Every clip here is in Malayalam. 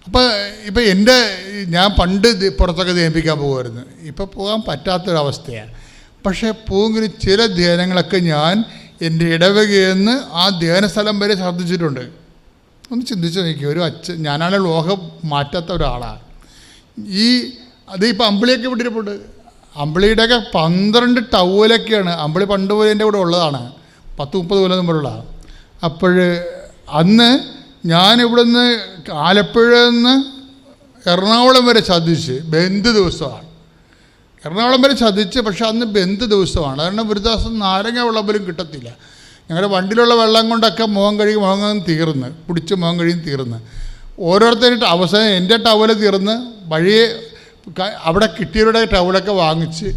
അപ്പോൾ ഞാൻ പണ്ട് പുറത്തൊക്കെ ധ്യാനിപ്പിക്കാൻ പോകുമായിരുന്നു. ഇപ്പോൾ പോകാൻ പറ്റാത്തൊരവസ്ഥയാണ്. പക്ഷേ പോയെങ്കിലും ചില ധ്യാനങ്ങളൊക്കെ ഞാൻ എൻ്റെ ഇടവകയിൽ നിന്ന് ആ ധ്യാനസ്ഥലം വരെ ശ്രദ്ധിച്ചിട്ടുണ്ട്. ഒന്ന് ചിന്തിച്ച് നോക്കി, ഒരു ഞാനാണ് ലോകം മാറ്റാത്ത ഒരാളാണ്. അതിപ്പോൾ അമ്പിളിയൊക്കെ വിട്ടിരിപ്പുണ്ട്. അമ്പിളിയുടെയൊക്കെ 12 ടവലൊക്കെയാണ്. അമ്പിളി പണ്ട് പോലെ എൻ്റെ കൂടെ ഉള്ളതാണ്, 10-30 കൊല്ലം മുമ്പുള്ള. അപ്പോൾ അന്ന് ഞാനിവിടുന്ന് ആലപ്പുഴ നിന്ന് എറണാകുളം വരെ ചതിച്ച് ബന്ദ് ദിവസമാണ്. എറണാകുളം വരെ ചതിച്ച്, പക്ഷെ അന്ന് ബന്ദ് ദിവസമാണ്. കാരണം ഒരു ദിവസം നാരങ്ങ വെള്ളം പോലും കിട്ടത്തില്ല. ഞങ്ങളുടെ വണ്ടിയിലുള്ള വെള്ളം കൊണ്ടൊക്കെ മുഖം തീർന്ന് കുടിച്ച് മുഖം കഴിയും തീർന്ന് ഓരോരുത്തരായിട്ട് അവസാനം എൻ്റെ ടവല് തീർന്ന് വഴിയെ അവിടെ കിട്ടിയവരുടെ ടവലൊക്കെ വാങ്ങിച്ച്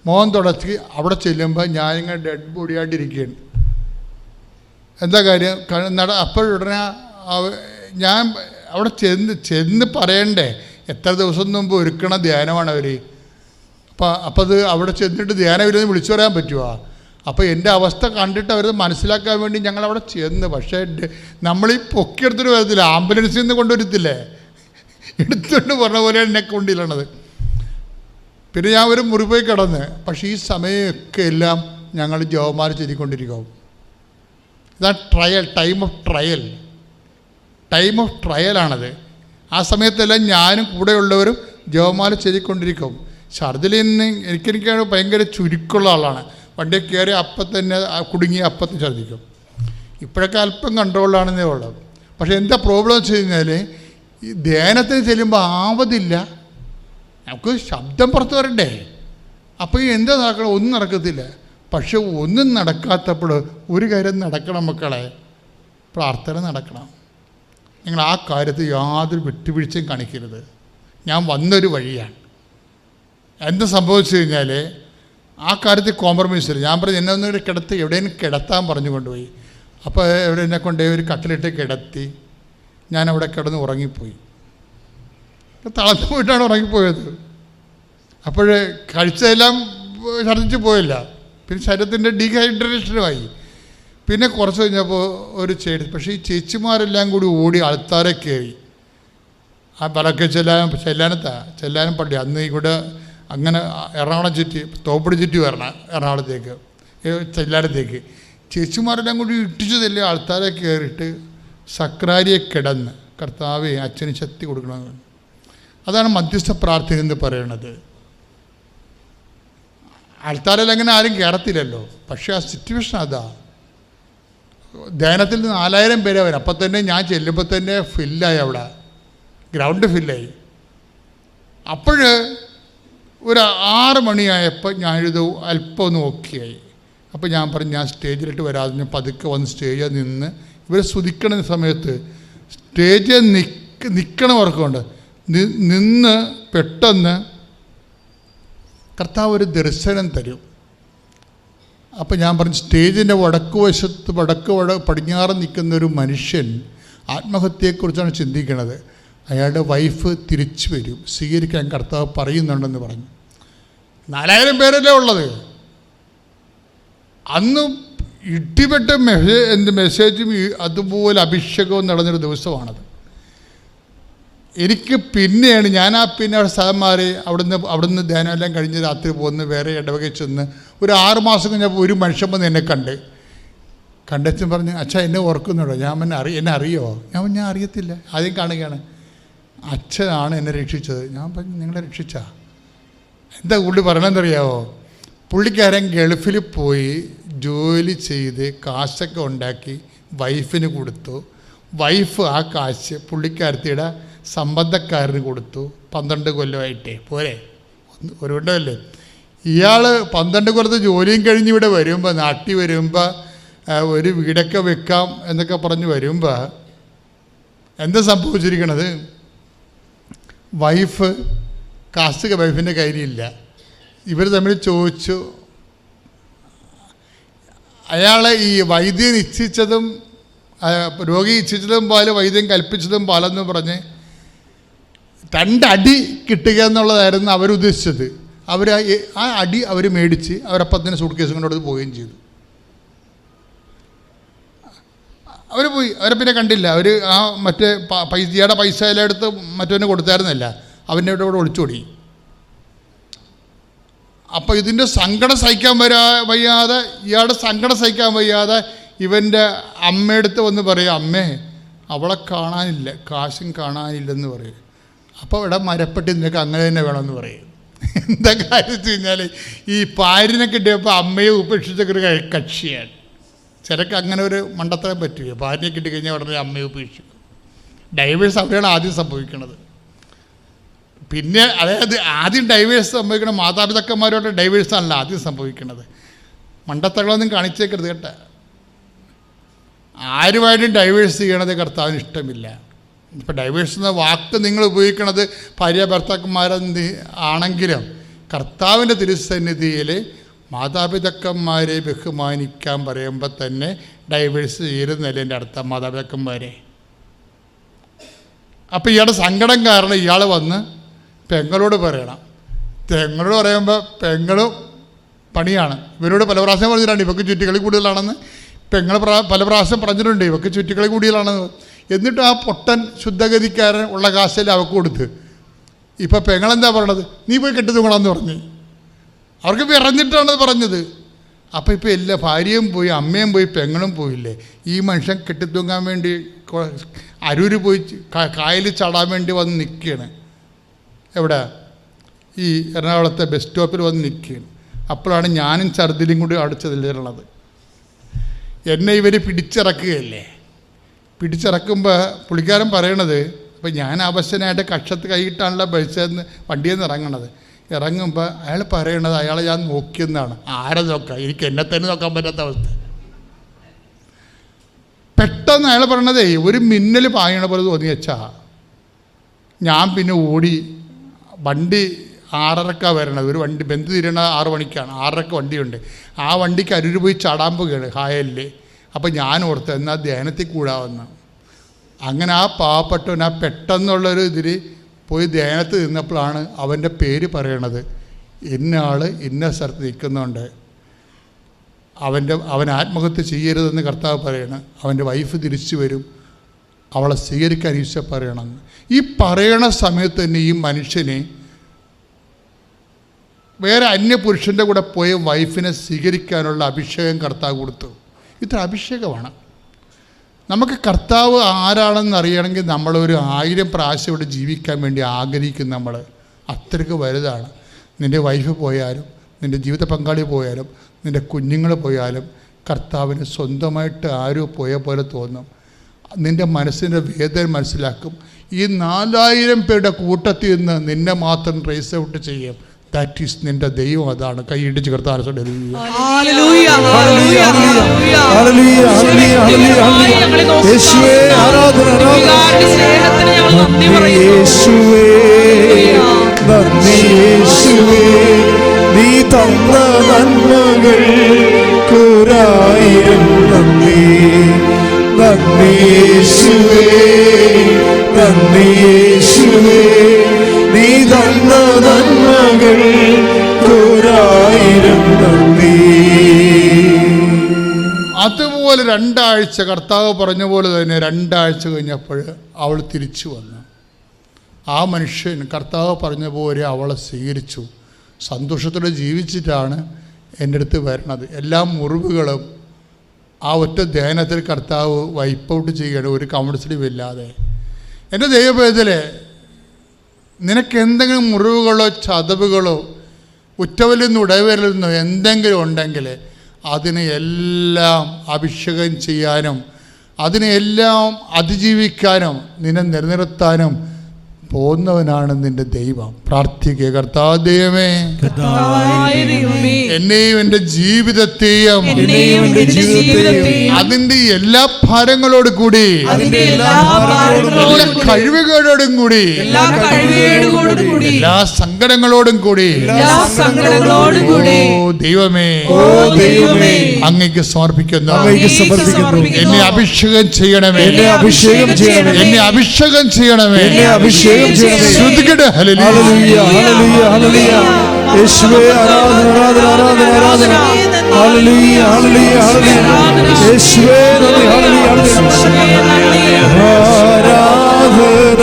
മുഖം തുടച്ച് അവിടെ ചെല്ലുമ്പോൾ ഞാനിങ്ങനെ ഡെഡ് ബോഡിയായിട്ടിരിക്കുകയാണ്. എന്താ കാര്യം? അപ്പോഴുടനെ ഞാൻ അവിടെ ചെന്ന് പറയണ്ടേ എത്ര ദിവസം മുമ്പ് ഒരുക്കണ ധ്യാനമാണ് അവർ. അപ്പോൾ അത് അവിടെ ചെന്നിട്ട് ധ്യാനം ഇല്ലെന്ന് വിളിച്ചു പറയാൻ പറ്റുമോ? അപ്പോൾ എൻ്റെ അവസ്ഥ കണ്ടിട്ട് അവരത് മനസ്സിലാക്കാൻ വേണ്ടി ഞങ്ങളവിടെ ചെന്ന്. പക്ഷേ നമ്മളീ പൊക്കിയെടുത്തിട്ട് വരത്തില്ല, ആംബുലൻസിൽ നിന്ന് കൊണ്ടുവരത്തില്ലേ, എടുത്തുകൊണ്ട് പറഞ്ഞ പോലെയാണ് എന്നെ കൊണ്ടില്ലണത്. പിന്നെ ഞാൻ ഒരു മുറി പോയി കിടന്ന്. പക്ഷേ ഈ സമയമൊക്കെ എല്ലാം ഞങ്ങൾ ജോമാർ ചെയ്തുകൊണ്ടിരിക്കും. ഇതാണ് ട്രയൽ, ടൈം ഓഫ് ട്രയലാണത്. ആ സമയത്തെല്ലാം ഞാനും കൂടെയുള്ളവരും ജോമാല ചെയ്തുകൊണ്ടിരിക്കും. ഛർദിലിന് എനിക്കാണ് ഭയങ്കര ചുരുക്കമുള്ള ആളാണ്. വണ്ടി കയറി അപ്പം തന്നെ കുടുങ്ങി അപ്പം ഛർദിക്കും. ഇപ്പോഴൊക്കെ അല്പം കൺട്രോളാണെന്നേ ഉള്ളത്. പക്ഷേ എന്താ പ്രോബ്ലം വെച്ച് കഴിഞ്ഞാൽ ഈ ധ്യാനത്തിന് ചെല്ലുമ്പോൾ ആവതില്ല, നമുക്ക് ശബ്ദം പുറത്ത് വരണ്ടേ. അപ്പോൾ എന്താ നടക്കണം? ഒന്നും നടക്കത്തില്ല. പക്ഷെ ഒന്നും നടക്കാത്തപ്പോൾ ഒരു കാര്യം നടക്കണം മക്കളെ, പ്രാർത്ഥന നടക്കണം. നിങ്ങൾ ആ കാര്യത്തിൽ യാതൊരു വിട്ടുവീഴ്ചയും കാണിക്കരുത്. ഞാൻ വന്നൊരു വഴിയാണ്. എന്ത് സംഭവിച്ചു കഴിഞ്ഞാൽ ആ കാര്യത്തിൽ കോംപ്രമൈസ് ഇല്ല. ഞാൻ പറഞ്ഞു എന്നെ ഒന്നും കിടത്തി എവിടെയെങ്കിലും കിടത്താൻ പറഞ്ഞു കൊണ്ടുപോയി. അപ്പോൾ എവിടെ എന്നെ കൊണ്ടുപോയി ഒരു കട്ടിലിട്ട് കിടത്തി. ഞാൻ അവിടെ കിടന്ന് ഉറങ്ങിപ്പോയി. തളർന്നു പോയിട്ടാണ് ഉറങ്ങിപ്പോയത്. അപ്പോൾ കഴിച്ചതെല്ലാം ഛർദ്ദിച്ച് പോയില്ല. പിന്നെ ശരീരത്തിൻ്റെ ഡീഹൈഡ്രേഷനുമായി. പിന്നെ കുറച്ച് കഴിഞ്ഞപ്പോൾ ഒരു പക്ഷേ ഈ ചേച്ചിമാരെല്ലാം കൂടി ഓടി ആൾത്താരെ കയറി. ആ പലക്കെ ചെല്ലാനും പള്ളി അന്ന് ഇവിടെ അങ്ങനെ എറണാകുളം ചുറ്റി തോപ്പടി ചുറ്റി വരണം എറണാകുളത്തേക്ക് ചെല്ലാനത്തേക്ക്. ചേച്ചിമാരെല്ലാം കൂടി ഇട്ടിച്ചതല്ലേ ആൾത്താരെ കയറിയിട്ട് സക്രാരിയെ കിടന്ന് കർത്താവെ അച്ഛന് ശക്തി കൊടുക്കണമെന്ന്. അതാണ് മധ്യസ്ഥ പ്രാർത്ഥന എന്ന് പറയുന്നത്. ആൾത്താരിൽ അങ്ങനെ ആരും കയറത്തില്ലല്ലോ. പക്ഷേ ആ സിറ്റുവേഷൻ അതാ. ധ്യാനത്തിൽ 4000 പേരെ വരും. അപ്പം തന്നെ ഞാൻ ചെല്ലുമ്പോൾ തന്നെ ഫില്ലായി, അവിടെ ഗ്രൗണ്ട് ഫില്ലായി. അപ്പോൾ ഒരു 6 മണിയായപ്പോൾ ഞാനിത് അല്പം ഒന്ന് ഓക്കെയായി. അപ്പോൾ ഞാൻ പറഞ്ഞു ഞാൻ സ്റ്റേജിലിട്ട് വരാതെ ഞാൻ പതുക്കെ വന്ന് സ്റ്റേജിൽ നിന്ന് ഇവരെ സ്തുതിക്കണ സമയത്ത് സ്റ്റേജിൽ നിൽക്കണവർക്കുണ്ട് നിന്ന് പെട്ടെന്ന് കർത്താവ് ഒരു ദർശനം തരും. അപ്പോൾ ഞാൻ പറഞ്ഞു സ്റ്റേജിൻ്റെ പടിഞ്ഞാറ് നിൽക്കുന്ന ഒരു മനുഷ്യൻ ആത്മഹത്യയെക്കുറിച്ചാണ് ചിന്തിക്കുന്നത്. അയാളുടെ വൈഫ് തിരിച്ചു വരും, സ്വീകരിക്കാൻ കർത്താവ് പറയുന്നുണ്ടെന്ന് പറഞ്ഞു. 4000 പേരല്ലേ ഉള്ളത്. അന്ന് ഇടിപെട്ട മെസ്സേജും അതുപോലെ അഭിഷേകവും നടന്നൊരു ദിവസമാണത്. എനിക്ക് പിന്നെയാണ് ഞാൻ പിന്നെ സ്ഥലം അവിടുന്ന് ധ്യാനമെല്ലാം കഴിഞ്ഞ് രാത്രി പോകുന്ന വേറെ ഇടവകയിൽ ചെന്ന് ഒരു 6 മാസം കഴിഞ്ഞപ്പോൾ ഒരു മനുഷ്യൻ വന്ന് എന്നെ കണ്ടെത്തി പറഞ്ഞു, അച്ഛാ എന്നെ ഓർക്കുന്നുണ്ടോ? എന്നെ അറിയോ? ഞാൻ അറിയത്തില്ല, ആദ്യം കാണുകയാണ്. അച്ഛനാണ് എന്നെ രക്ഷിച്ചത്. ഞാൻ പറഞ്ഞു നിങ്ങളെ രക്ഷിച്ചാ? എന്താ പുള്ളി പറയണമെന്നറിയാമോ? പുള്ളിക്കാരൻ ഗൾഫിൽ പോയി ജോലി ചെയ്ത് കാശൊക്കെ ഉണ്ടാക്കി വൈഫിന് കൊടുത്തു. വൈഫ് ആ കാശ് പുള്ളിക്കാരത്തിയുടെ സംബന്ധക്കാരന് കൊടുത്തു. 12 കൊല്ലമായിട്ടേ പോരെ, ഒരു കൊല്ലമല്ലേ. ഇയാൾ 12 കൊല്ലത്ത് ജോലിയും കഴിഞ്ഞ് ഇവിടെ വരുമ്പോൾ, നാട്ടിൽ വരുമ്പോൾ ഒരു വീടൊക്കെ വെക്കാം എന്നൊക്കെ പറഞ്ഞ് വരുമ്പോൾ എന്താ സംഭവിച്ചിരിക്കണത്? വൈഫിൻ്റെ കയ്യിലില്ല. ഇവർ തമ്മിൽ ചോദിച്ചു. അയാളെ ഈ വൈദ്യൻ ഇച്ഛിച്ചതും രോഗി ഇച്ഛിച്ചതും പോലെ വൈദ്യൻ കൽപ്പിച്ചതും പോലെന്ന് പറഞ്ഞ് 2 അടി കിട്ടുക എന്നുള്ളതായിരുന്നു അവരുദ്ദേശിച്ചത്. ആ അടി അവർ മേടിച്ച് അവരപ്പം തന്നെ സൂട്ട് കേസും കൊണ്ടത് പോവുകയും ചെയ്തു. അവർ പോയി. അവരെ പിന്നെ കണ്ടില്ല. അവർ ആ മറ്റേ ഇയാളുടെ പൈസ എല്ലാം എടുത്ത് മറ്റവന് കൊടുത്തായിരുന്നില്ല, അവൻ്റെ ഇവിടെ ഒളിച്ചോടി. അപ്പോൾ ഇതിൻ്റെ സങ്കടം സഹിക്കാൻ വയ്യാതെ, ഇയാളുടെ സങ്കടം സഹിക്കാൻ വയ്യാതെ ഇവൻ്റെ അമ്മയെടുത്ത് വന്ന് പറയും, അമ്മേ അവളെ കാണാനില്ല, കാശും കാണാനില്ലെന്ന് പറയും. അപ്പോൾ ഇവിടെ മരപ്പെട്ടി നിനക്ക് അങ്ങനെ തന്നെ വേണമെന്ന് പറയും. എന്താ കാര്യം വെച്ച് കഴിഞ്ഞാൽ ഈ ഭാര്യനെ കിട്ടിയപ്പോൾ അമ്മയെ ഉപേക്ഷിച്ചൊരു കക്ഷിയാണ്. ചിലക്ക് അങ്ങനെ ഒരു മണ്ടത്തരം പറ്റുക. ഭാര്യയെ കിട്ടിക്കഴിഞ്ഞാൽ ഉടനെ അമ്മയെ ഉപേക്ഷിക്കും. ഡൈവേഴ്സ് അവിടെയാണ് ആദ്യം സംഭവിക്കുന്നത്. പിന്നെ അതായത് ആദ്യം ഡൈവേഴ്സ് സംഭവിക്കണം മാതാപിതാക്കന്മാരോട് ഡൈവേഴ്സാണല്ലോ ആദ്യം സംഭവിക്കുന്നത്. മണ്ടത്തകളൊന്നും കാണിച്ചേക്കരുത് കേട്ടോ. ആരുമായിട്ടും ഡൈവേഴ്സ് ചെയ്യണത് കർത്താവിന് ഇഷ്ടമില്ല. ഇപ്പോൾ ഡൈവേഴ്സ് എന്ന വാക്ക് നിങ്ങൾ ഉപയോഗിക്കുന്നത് ഭാര്യ ഭർത്താക്കന്മാരെന്ത് ആണെങ്കിലും കർത്താവിൻ്റെ തിരുസന്നിധിയിൽ മാതാപിതാക്കന്മാരെ ബഹുമാനിക്കാൻ പറയുമ്പോൾ തന്നെ ഡൈവേഴ്സ് ചെയ്യുന്നതല്ലേ എൻ്റെ അടുത്ത മാതാപിതാക്കന്മാരെ. അപ്പോൾ ഇയാളുടെ സങ്കടം കാരണം ഇയാൾ വന്ന് പെങ്ങളോട് പറയണം. പെങ്ങളോട് പറയുമ്പോൾ പെങ്ങളും പണിയാണ്. ഇവരോട് പല പ്രാവശ്യം പറഞ്ഞിട്ടുണ്ട് ഇവർക്ക് ചുറ്റിക്കളി കൂടുതലാണെന്ന്. പെങ്ങൾ പല പ്രാവശ്യം പറഞ്ഞിട്ടുണ്ട് ഇവർക്ക് ചുറ്റിക്കളി കൂടുതലാണെന്ന്. എന്നിട്ട് ആ പൊട്ടൻ ശുദ്ധഗതിക്കാരൻ ഉള്ള കാശെല്ലാം അവർക്ക് കൊടുത്ത്. ഇപ്പം പെങ്ങളെന്താ പറയണത്, നീ പോയി കെട്ടി തൂങ്ങണമെന്ന് പറഞ്ഞ്. അവർക്ക് വിറഞ്ഞിട്ടാണ് പറഞ്ഞത്. അപ്പോൾ ഇപ്പോൾ എല്ലാ ഭാര്യയും പോയി, അമ്മയും പോയി, പെങ്ങളും പോയില്ലേ. ഈ മനുഷ്യൻ കെട്ടിത്തൂങ്ങാൻ വേണ്ടി അരൂര് പോയി കായലിൽ ചാടാൻ വേണ്ടി വന്ന് നിൽക്കുകയാണ്. എവിടെ? ഈ എറണാകുളത്തെ ബസ് സ്റ്റോപ്പിൽ വന്ന് നിൽക്കുകയാണ്. അപ്പോഴാണ് ഞാനും ഛർദിലും കൂടി അടിച്ചതിലുള്ളത്. എന്നെ ഇവർ പിടിച്ചിറക്കുകയല്ലേ. പിടിച്ചിറക്കുമ്പോൾ പുള്ളിക്കാരൻ പറയണത്, അപ്പോൾ ഞാൻ അവശനായിട്ട് കക്ഷത്ത് കൈയിട്ടാണല്ലോ ബസ്സിന്ന് വണ്ടിയിൽ നിന്ന് ഇറങ്ങണത്. ഇറങ്ങുമ്പോൾ അയാൾ പറയണത് അയാളെ ഞാൻ നോക്കിയെന്നാണ്. ആരെ നോക്കാം, എനിക്ക് എന്നെ തന്നെ നോക്കാൻ പറ്റാത്ത അവസ്ഥ. പെട്ടെന്ന് അയാൾ പറയണതേ ഒരു മിന്നൽ പായണ പോലെ തോന്നി വെച്ചാ. ഞാൻ പിന്നെ ഓടി. വണ്ടി 6:30 വരണത്. ഒരു വണ്ടി ബന്ധു തിരണ 6 മണിക്കാണ്. 6:30 വണ്ടിയുണ്ട്. ആ വണ്ടിക്ക് അരൂര് പോയി ചാടാൻ പോകുകയാണ് കായലിൽ. അപ്പോൾ ഞാൻ ഓർത്ത് എന്നാൽ ധ്യാനത്തിൽ കൂടാവുന്ന. അങ്ങനെ ആ പാവപ്പെട്ടവൻ ആ പെട്ടെന്നുള്ളൊരു ഇതിൽ പോയി ധ്യാനത്തിൽ നിന്നപ്പോഴാണ് അവൻ്റെ പേര് പറയണത്. ഇന്ന ആൾ ഇന്ന സ്ഥലത്ത് നിൽക്കുന്നുണ്ട്, അവൻ ആത്മഹത്യ ചെയ്യരുതെന്ന് കർത്താവ് പറയണം. അവൻ്റെ വൈഫ് തിരിച്ചു വരും, അവളെ സ്വീകരിക്കാൻ ഈശോ പറയണമെന്ന്. ഈ പറയണ സമയത്ത് തന്നെ ഈ മനുഷ്യനെ വേറെ അന്യപുരുഷൻ്റെ കൂടെ പോയ വൈഫിനെ സ്വീകരിക്കാനുള്ള അഭിഷേകം കർത്താവ് കൊടുത്തു. ഇത്ര അഭിഷേകമാണ്. നമുക്ക് കർത്താവ് ആരാണെന്ന് അറിയണമെങ്കിൽ നമ്മളൊരു 1000 പ്രാവശ്യം ഇവിടെ ജീവിക്കാൻ വേണ്ടി ആഗ്രഹിക്കും. നമ്മൾ അത്രയ്ക്ക് വലുതാണ്. നിൻ്റെ വൈഫ് പോയാലും, നിൻ്റെ ജീവിത പങ്കാളി പോയാലും, നിൻ്റെ കുഞ്ഞുങ്ങൾ പോയാലും കർത്താവിന് സ്വന്തമായിട്ട് ആരോ പോയ പോലെ തോന്നും. നിൻ്റെ മനസ്സിൻ്റെ വേദന മനസ്സിലാക്കും. ഈ 4000 പേരുടെ കൂട്ടത്തിൽ നിന്ന് നിന്നെ മാത്രം ട്രേസ് ഔട്ട് ചെയ്യും. ദാറ്റ് ഈസ് നിൻ്റെ ദൈവം. അതാണ്. കൈയിടിച്ച് കർത്താവിനെ നീ തന്ന നന്മകൾ കുരായിരം നന്ദി. നന്ദിയേശുവേ, നന്ദിയേശുവേ, നീ തന്ന നന്മകൾ കുരായിരം നന്ദി. അതുപോലെ 2 ആഴ്ച കർത്താവ് പറഞ്ഞ പോലെ തന്നെ 2 ആഴ്ച കഴിഞ്ഞപ്പോൾ അവൾ തിരിച്ചു വന്നു. ആ മനുഷ്യൻ കർത്താവ് പറഞ്ഞ പോലെ അവളെ സ്വീകരിച്ചു. സന്തോഷത്തോടെ ജീവിച്ചിട്ടാണ് എൻ്റെ അടുത്ത് വരണത്. എല്ലാ മുറിവുകളും ആ ഒറ്റ ധ്യാനത്തിൽ കർത്താവ് വൈപ്പ് ഔട്ട് ചെയ്യണം, ഒരു കൗൺസിലും ഇല്ലാതെ. എൻ്റെ ദൈവവേദനയിലെ നിനക്ക് എന്തെങ്കിലും മുറിവുകളോ ചതവുകളോ ഉറ്റവലിൽ നിന്ന് ഉടയവരിൽ നിന്നോ എന്തെങ്കിലും ഉണ്ടെങ്കിൽ അതിനെ എല്ലാം അഭിഷേകം ചെയ്യാനും അതിനെല്ലാം അതിജീവിക്കാനും നിന്നെ നിലനിർത്താനും പോകുന്നവനാണ് നിന്റെ ദൈവം. പ്രാർത്ഥിക്കുക. കർത്താവ് ദൈവമേ, എന്നെയും എൻ്റെ ജീവിതത്തെയും അതിൻ്റെ എല്ലാ ഭാരങ്ങളോടും കൂടി എല്ലാ കഴിവുകളോടും കൂടി എല്ലാ സങ്കടങ്ങളോടും കൂടി ദൈവമേ അങ്ങേക്ക് സമർപ്പിക്കുന്നു. എന്നെ അഭിഷേകം ചെയ്യണമേ, എന്നെ അഭിഷേകം ചെയ്യണമേ. ശ്രദ്ധിക്കട്ടെ. ഹല്ലേലൂയ, ഹല്ലേലൂയ, ഹല്ലേലൂയ. യേശുവേ ആരാധന ആരാധന ആരാധന ആരാധന ഹല്ലേലൂയ ഹല്ലേലൂയ ഹല്ലേലൂയ യേശുവേ നന്ദി ഹല്ലേലൂയ ആരാധന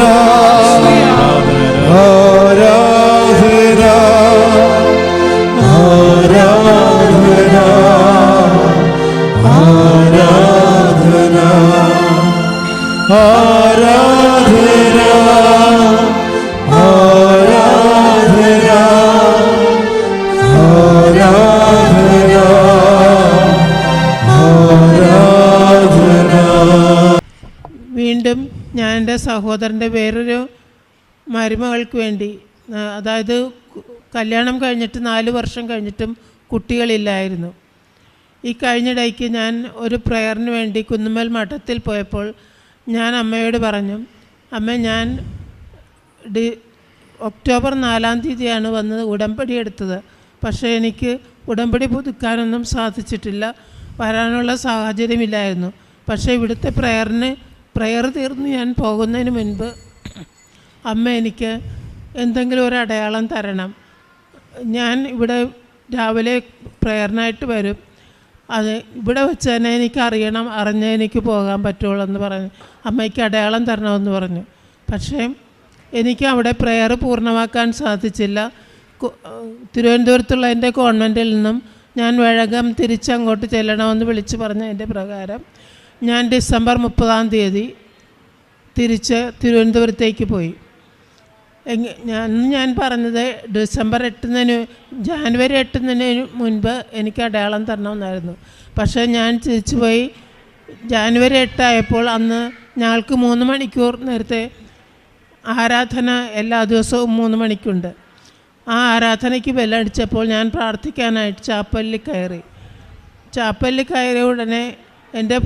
ആരാധന ആരാധന ആരാധന ആരാധന ആരാധന ആരാധന ആരാധന. വീണ്ടും ഞാൻ എൻ്റെ സഹോദരൻ്റെ വേറൊരു മരുമകൾക്ക് വേണ്ടി, അതായത് കല്യാണം കഴിഞ്ഞിട്ട് 4 വർഷം കഴിഞ്ഞിട്ടും കുട്ടികളില്ലായിരുന്നു. ഈ കഴിഞ്ഞിടയ്ക്ക് ഞാൻ ഒരു പ്രയറിന് വേണ്ടി കുന്നുമ്മൽ മഠത്തിൽ പോയപ്പോൾ ഞാൻ അമ്മയോട് പറഞ്ഞു, അമ്മ ഞാൻ ഒക്ടോബർ 4-ാം തീയതിയാണ് വന്ന് ഉടമ്പടി എടുത്തത്. പക്ഷേ എനിക്ക് ഉടമ്പടി പുതുക്കാനൊന്നും സാധിച്ചിട്ടില്ല, വരാനുള്ള സാഹചര്യമില്ലായിരുന്നു. പക്ഷേ ഇവിടുത്തെ പ്രയർ തീർന്ന് ഞാൻ പോകുന്നതിന് മുൻപ് അമ്മ എനിക്ക് എന്തെങ്കിലും ഒരു അടയാളം തരണം. ഞാൻ ഇവിടെ രാവിലെ പ്രയറിനായിട്ട് വരും, അത് ഇവിടെ വെച്ച് തന്നെ എനിക്ക് അറിഞ്ഞേ എനിക്ക് പോകാൻ പറ്റുള്ളൂ എന്ന് പറഞ്ഞു. അമ്മയ്ക്ക് അടയാളം തരണമെന്ന് പറഞ്ഞു. പക്ഷേ എനിക്ക് അവിടെ പ്രയർ പൂർണ്ണമാക്കാൻ സാധിച്ചില്ല. തിരുവനന്തപുരത്തുള്ള എൻ്റെ കോൺവെൻറ്റിൽ നിന്നും ഞാൻ വേഗം തിരിച്ചങ്ങോട്ട് ചെല്ലണമെന്ന് വിളിച്ച് പറഞ്ഞതിൻ്റെ പ്രകാരം ഞാൻ ഡിസംബർ 30-ാം തീയതി തിരിച്ച് തിരുവനന്തപുരത്തേക്ക് പോയി. ഞാൻ പറഞ്ഞത് ജാനുവരി 8 മുൻപ് എനിക്ക് അടയാളം തരണമെന്നായിരുന്നു. പക്ഷേ ഞാൻ തിരിച്ചു പോയി. ജാനുവരി 8 ആയപ്പോൾ അന്ന് ഞങ്ങൾക്ക് 3 മണിക്കൂർ നേരത്തെ ആരാധന എല്ലാ ദിവസവും 3 മണിക്കുണ്ട്. ആ ആരാധനയ്ക്ക് ബെല്ലടിച്ചപ്പോൾ ഞാൻ പ്രാർത്ഥിക്കാനായിട്ട് ചാപ്പലിൽ കയറിയ ഉടനെ എൻ്റെ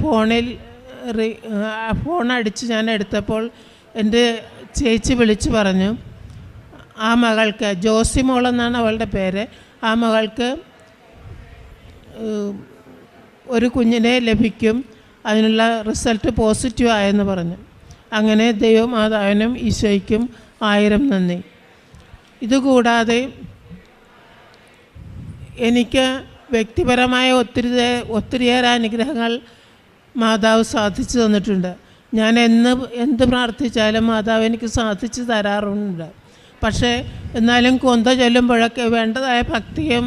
ഫോൺ അടിച്ച് ഞാൻ എടുത്തപ്പോൾ എൻ്റെ ചേച്ചി വിളിച്ച് പറഞ്ഞു, ആ മകൾക്ക്, ജോസി മോളെന്നാണ് അവളുടെ പേര്, ആ മകൾക്ക് ഒരു കുഞ്ഞിനെ ലഭിക്കും, അതിനുള്ള റിസൾട്ട് പോസിറ്റീവ് ആയെന്ന് പറഞ്ഞു. അങ്ങനെ ദൈവമാതാവിനും ഈശോയ്ക്കും 1000 നന്ദി. ഇതുകൂടാതെ എനിക്ക് വ്യക്തിപരമായ ഒത്തിരിയേറെ അനുഗ്രഹങ്ങൾ മാതാവ് സാധിച്ചു തന്നിട്ടുണ്ട്. ഞാൻ എന്ത് പ്രാർത്ഥിച്ചാലും മാതാവ് എനിക്ക് സാധിച്ചു തരാറുണ്ട്. പക്ഷേ എന്നാലും കൊന്ത ചൊല്ലുമ്പോഴൊക്കെ വേണ്ടതായ ഭക്തിയും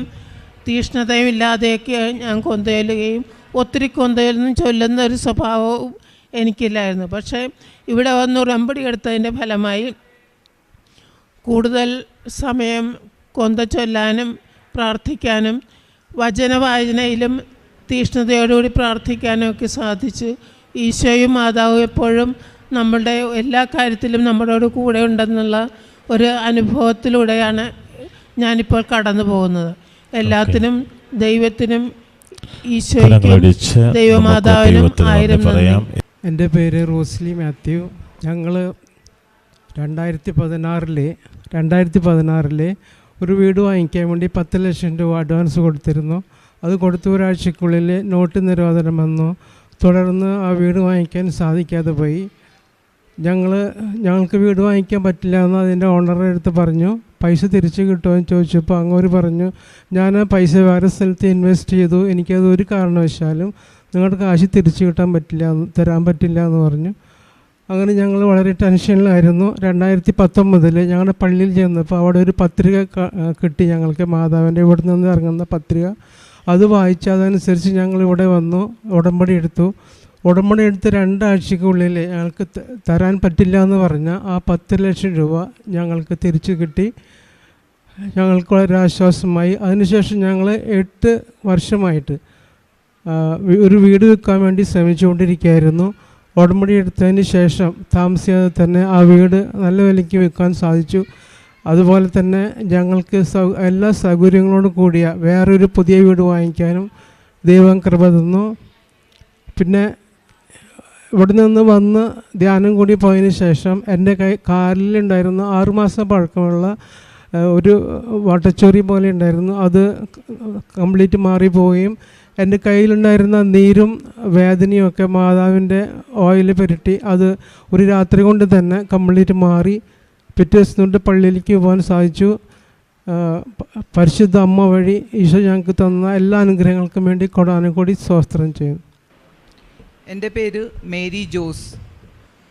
തീഷ്ണതയും ഇല്ലാതെയൊക്കെ ഞാൻ കൊന്ത ചൊല്ലുകയും ഒത്തിരി കൊന്തയൊന്നും ചൊല്ലുന്ന ഒരു സ്വഭാവവും എനിക്കില്ലായിരുന്നു. പക്ഷേ ഇവിടെ വന്ന് ഉടമ്പടി എടുത്തതിൻ്റെ ഫലമായി കൂടുതൽ സമയം കൊന്ത ചൊല്ലാനും പ്രാർത്ഥിക്കാനും വചനവായനയിലും തീഷ്ണതയോടുകൂടി പ്രാർത്ഥിക്കാനും ഒക്കെ സാധിച്ചു. ഈശോയും മാതാവും എപ്പോഴും നമ്മളുടെ എല്ലാ കാര്യത്തിലും നമ്മളോട് കൂടെ ഉണ്ടെന്നുള്ള ഒരു അനുഭവത്തിലൂടെയാണ് ഞാനിപ്പോൾ കടന്നു പോകുന്നത്. എല്ലാത്തിനും ദൈവത്തിനും ഈശോയ്ക്കും ദൈവമാതാവിനും 1000 നന്ദി. എൻ്റെ പേര് റോസ്ലി മാത്യു. ഞങ്ങൾ 2016 ഒരു വീട് വാങ്ങിക്കാൻ വേണ്ടി 10 ലക്ഷം രൂപ അഡ്വാൻസ് കൊടുത്തിരുന്നു. അത് കൊടുത്ത ഒരാഴ്ചക്കുള്ളിൽ നോട്ട് നിരോധനം വന്നു. തുടർന്ന് ആ വീട് വാങ്ങിക്കാൻ സാധിക്കാതെ പോയി. ഞങ്ങൾക്ക് വീട് വാങ്ങിക്കാൻ പറ്റില്ല എന്ന് അതിൻ്റെ ഓണറുടെ അടുത്ത് പറഞ്ഞു. പൈസ തിരിച്ച് കിട്ടുമെന്ന് ചോദിച്ചപ്പോൾ അങ്ങോട്ട് പറഞ്ഞു, ഞാൻ പൈസ വേറെ സ്ഥലത്ത് ഇൻവെസ്റ്റ് ചെയ്തു, എനിക്കത് ഒരു കാരണവശാലും നിങ്ങളുടെ കാശ് തിരിച്ച് തരാൻ പറ്റില്ല എന്ന് പറഞ്ഞു. അങ്ങനെ ഞങ്ങൾ വളരെ ടെൻഷനിലായിരുന്നു. 2019 ഞങ്ങളുടെ പള്ളിയിൽ ചെന്നപ്പോൾ അവിടെ ഒരു പത്രിക കിട്ടി ഞങ്ങൾക്ക്, മാതാവിൻ്റെ ഇവിടെ നിന്ന് ഇറങ്ങുന്ന പത്രിക. അത് വായിച്ച് അതനുസരിച്ച് ഞങ്ങളിവിടെ വന്നു, ഉടമ്പടി എടുത്തു. ഉടമ്പടി എടുത്ത് 2 ആഴ്ചയ്ക്കുള്ളിൽ ഞങ്ങൾക്ക് തരാൻ പറ്റില്ല എന്ന് പറഞ്ഞ ആ 10 ലക്ഷം രൂപ ഞങ്ങൾക്ക് തിരിച്ചു കിട്ടി. ഞങ്ങൾക്ക് വളരെ ആശ്വാസമായി. അതിനുശേഷം ഞങ്ങൾ 8 വർഷമായിട്ട് ഒരു വീട് വെക്കാൻ വേണ്ടി ശ്രമിച്ചുകൊണ്ടിരിക്കുകയായിരുന്നു. ഉടമ്പടി എടുത്തതിന് ശേഷം താമസിയാതെ തന്നെ ആ വീട് നല്ല വിലയ്ക്ക് വെക്കാൻ സാധിച്ചു. അതുപോലെ തന്നെ ഞങ്ങൾക്ക് എല്ലാ സൗകര്യങ്ങളോടും കൂടിയ വേറൊരു പുതിയ വീട് വാങ്ങിക്കാനും ദൈവം കൃപ തന്നു. പിന്നെ ഇവിടെ നിന്ന് വന്ന് ധ്യാനം കൂടി പോയതിന് ശേഷം എൻ്റെ കാലിലുണ്ടായിരുന്ന 6 മാസം പഴക്കമുള്ള ഒരു വട്ടച്ചൊറി പോലെ ഉണ്ടായിരുന്നു, അത് കംപ്ലീറ്റ് മാറിപ്പോവുകയും എൻ്റെ കയ്യിലുണ്ടായിരുന്ന നീരും വേദനയും ഒക്കെ മാതാവിൻ്റെ ഓയിൽ പുരട്ടി അത് ഒരു രാത്രി കൊണ്ട് തന്നെ കംപ്ലീറ്റ് മാറി. പിറ്റേ ദിവസം തൊട്ട് പള്ളിയിലേക്ക് പോകാൻ സാധിച്ചു. പരിശുദ്ധ അമ്മ വഴി ഈശോ ഞങ്ങൾക്ക് തന്ന എല്ലാ അനുഗ്രഹങ്ങൾക്കും വേണ്ടി കൊടാനുകൂടി സ്തോത്രം ചെയ്യുന്നു. എൻ്റെ പേര് മേരി ജോസ്.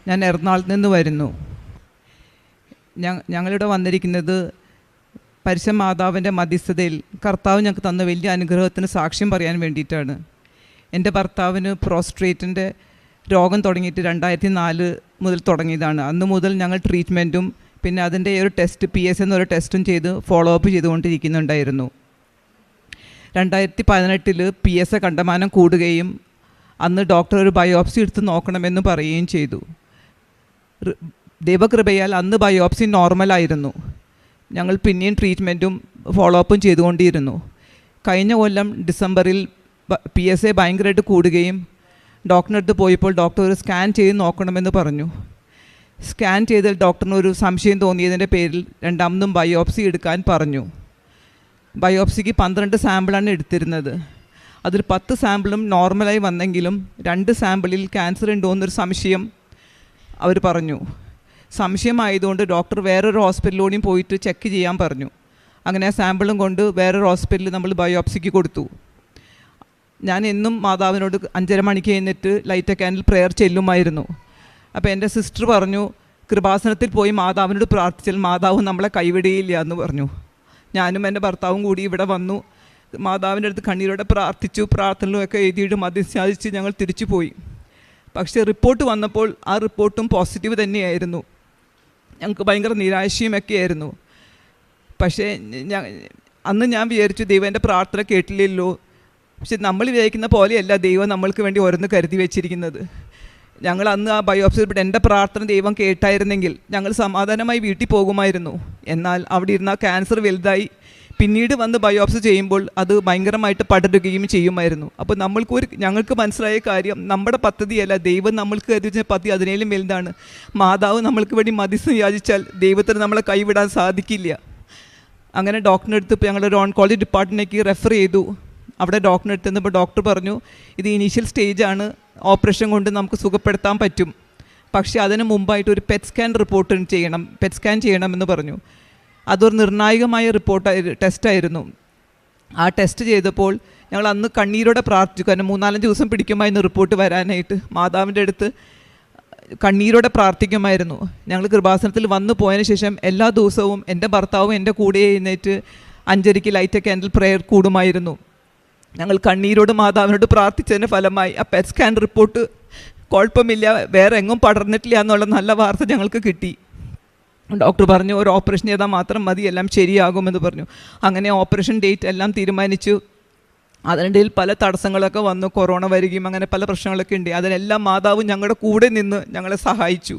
ഞാൻ എറണാകുളത്ത് നിന്ന് വരുന്നു. ഞങ്ങളിവിടെ വന്നിരിക്കുന്നത് പരിശുദ്ധ മാതാവിൻ്റെ മധ്യസ്ഥതയിൽ കർത്താവ് ഞങ്ങൾക്ക് തന്ന വലിയ അനുഗ്രഹത്തിന് സാക്ഷ്യം പറയാൻ വേണ്ടിയിട്ടാണ്. എൻ്റെ ഭർത്താവിന് പ്രോസ്ട്രേറ്റിൻ്റെ രോഗം തുടങ്ങിയിട്ട് 2004 മുതൽ തുടങ്ങിയതാണ്. അന്ന് മുതൽ ഞങ്ങൾ ട്രീറ്റ്മെൻറ്റും പിന്നെ അതിൻ്റെ ഒരു ടെസ്റ്റ് PSA എന്നൊരു ടെസ്റ്റും ചെയ്ത് ഫോളോ അപ്പ് ചെയ്തുകൊണ്ടിരിക്കുന്നുണ്ടായിരുന്നു. 2018 PSA കണ്ടമാനം കൂടുകയും അന്ന് ഡോക്ടർ ഒരു ബയോപ്സി എടുത്ത് നോക്കണമെന്ന് പറയുകയും ചെയ്തു. ദൈവകൃപയാൽ അന്ന് ബയോപ്സി നോർമലായിരുന്നു. ഞങ്ങൾ പിന്നെയും ട്രീറ്റ്മെൻറ്റും ഫോളോ അപ്പും ചെയ്തുകൊണ്ടിരുന്നു. കഴിഞ്ഞ കൊല്ലം ഡിസംബറിൽ PSA ഭയങ്കരമായിട്ട് കൂടുകയും ഡോക്ടറിൻ്റെ അടുത്ത് പോയപ്പോൾ ഡോക്ടർ ഒരു സ്കാൻ ചെയ്ത് നോക്കണമെന്ന് പറഞ്ഞു. സ്കാൻ ചെയ്ത് ഡോക്ടറിന് ഒരു സംശയം തോന്നിയതിൻ്റെ പേരിൽ രണ്ടാമതും ബയോപ്സി എടുക്കാൻ പറഞ്ഞു. ബയോപ്സിക്ക് 12 സാമ്പിളാണ് എടുത്തിരുന്നത്. അതിൽ 10 സാമ്പിളും നോർമലായി വന്നെങ്കിലും 2 സാമ്പിളിൽ ക്യാൻസർ ഉണ്ടോ എന്നൊരു സംശയം അവർ പറഞ്ഞു. സംശയമായതുകൊണ്ട് ഡോക്ടർ വേറൊരു ഹോസ്പിറ്റലിലൂടെയും പോയിട്ട് ചെക്ക് ചെയ്യാൻ പറഞ്ഞു. അങ്ങനെ ആ സാമ്പിളും കൊണ്ട് വേറൊരു ഹോസ്പിറ്റലിൽ നമ്മൾ ബയോപ്സിക്ക് കൊടുത്തു. ഞാൻ എന്നും മാതാവിനോട് 5:30 മണിക്ക് എഴുന്നേറ്റ് ലൈറ്റ് ക്യാൻഡിൽ പ്രെയർ ചെല്ലുമായിരുന്നു. അപ്പോൾ എൻ്റെ സിസ്റ്റർ പറഞ്ഞു, കൃപാസനത്തിൽ പോയി മാതാവിനോട് പ്രാർത്ഥിച്ചാൽ മാതാവ് നമ്മളെ കൈവിടുകയില്ല എന്ന് പറഞ്ഞു. ഞാനും എൻ്റെ ഭർത്താവും കൂടി ഇവിടെ വന്നു. മാതാവിൻ്റെ അടുത്ത് കണ്ണീരോടെ പ്രാർത്ഥിച്ചു. പ്രാർത്ഥനകളൊക്കെ എഴുതിയിട്ട് മധ്യസ്ഥാപിച്ച് ഞങ്ങൾ തിരിച്ചു പോയി. പക്ഷേ റിപ്പോർട്ട് വന്നപ്പോൾ ആ റിപ്പോർട്ടും പോസിറ്റീവ് തന്നെയായിരുന്നു. ഞങ്ങൾക്ക് ഭയങ്കര നിരാശയുമൊക്കെ ആയിരുന്നു. പക്ഷേ അന്ന് ഞാൻ വിചാരിച്ചു ദൈവം എൻ്റെ പ്രാർത്ഥന കേട്ടില്ലല്ലോ. പക്ഷെ നമ്മൾ വിചാരിക്കുന്ന പോലെയല്ല ദൈവം നമ്മൾക്ക് വേണ്ടി ഓരോന്ന് കരുതി വെച്ചിരിക്കുന്നത്. ഞങ്ങൾ അന്ന് ആ ബയോപ്സിയിൽ എൻ്റെ പ്രാർത്ഥന ദൈവം കേട്ടായിരുന്നെങ്കിൽ ഞങ്ങൾ സമാധാനമായി വീട്ടിൽ പോകുമായിരുന്നു. എന്നാൽ അവിടെ ഇരുന്ന ക്യാൻസർ വലുതായി പിന്നീട് വന്ന് ബയോപ്സി ചെയ്യുമ്പോൾ അത് ഭയങ്കരമായിട്ട് പടരുകയും ചെയ്യുമായിരുന്നു. അപ്പോൾ ഞങ്ങൾക്ക് മനസ്സിലായ കാര്യം നമ്മുടെ പദ്ധതിയല്ല, ദൈവം നമ്മൾക്ക് കരുതിച്ച പദ്ധതി അതിനേലും വലുതാണ്. മാതാവ് നമ്മൾക്ക് വേണ്ടി മധ്യസ്ഥം യാചിച്ചാൽ ദൈവത്തിന് നമ്മളെ കൈവിടാൻ സാധിക്കില്ല. അങ്ങനെ ഡോക്ടറിൻ്റെ അടുത്ത് ഇപ്പോൾ ഞങ്ങളൊരു ഓൺകോളജി ഡിപ്പാർട്ട്മെൻറ്റിലേക്ക് റെഫർ ചെയ്തു. അവിടെ ഡോക്ടറിൻ്റെ അടുത്ത് നിന്നപ്പോൾ ഡോക്ടർ പറഞ്ഞു, ഇത് ഇനീഷ്യൽ സ്റ്റേജാണ്, ഓപ്പറേഷൻ കൊണ്ട് നമുക്ക് സുഖപ്പെടുത്താൻ പറ്റും. പക്ഷേ അതിന് മുമ്പായിട്ട് ഒരു പെറ്റ് സ്കാൻ ചെയ്യണമെന്ന് പറഞ്ഞു. അതൊരു നിർണായകമായ ടെസ്റ്റായിരുന്നു. ആ ടെസ്റ്റ് ചെയ്തപ്പോൾ ഞങ്ങൾ അന്ന് കണ്ണീരോടെ പ്രാർത്ഥിച്ചു. കാരണം 3-4 ദിവസം പിടിക്കുമായിരുന്നു റിപ്പോർട്ട് വരാനായിട്ട്. മാതാവിൻ്റെ അടുത്ത് കണ്ണീരോടെ പ്രാർത്ഥിക്കുമായിരുന്നു. ഞങ്ങൾ കൃപാസനത്തിൽ വന്നു പോയതിന് ശേഷം എല്ലാ ദിവസവും എൻ്റെ ഭർത്താവും എൻ്റെ കൂടെ എഴുന്നേറ്റ് 5:30 ലൈറ്റ് ക്യാൻഡിൽ പ്രെയർ കൂടുമായിരുന്നു. ഞങ്ങൾ കണ്ണീരോട് മാതാവിനോട് പ്രാർത്ഥിച്ചതിൻ്റെ ഫലമായി ആ പെറ്റ് സ്കാൻ റിപ്പോർട്ട് കുഴപ്പമില്ല, വേറെ എങ്ങും പടർന്നിട്ടില്ല എന്നുള്ള നല്ല വാർത്ത ഞങ്ങൾക്ക് കിട്ടി. ഡോക്ടർ പറഞ്ഞു ഒരു ഓപ്പറേഷൻ ചെയ്താൽ മാത്രം മതി, എല്ലാം ശരിയാകുമെന്ന് പറഞ്ഞു. അങ്ങനെ ഓപ്പറേഷൻ ഡേറ്റ് എല്ലാം തീരുമാനിച്ചു. അതിനിടയിൽ പല തടസ്സങ്ങളൊക്കെ വന്നു, കൊറോണ വരികയും അങ്ങനെ പല പ്രശ്നങ്ങളൊക്കെ ഉണ്ട്. അതിനെല്ലാം മാതാവ് ഞങ്ങളുടെ കൂടെ നിന്ന് ഞങ്ങളെ സഹായിച്ചു.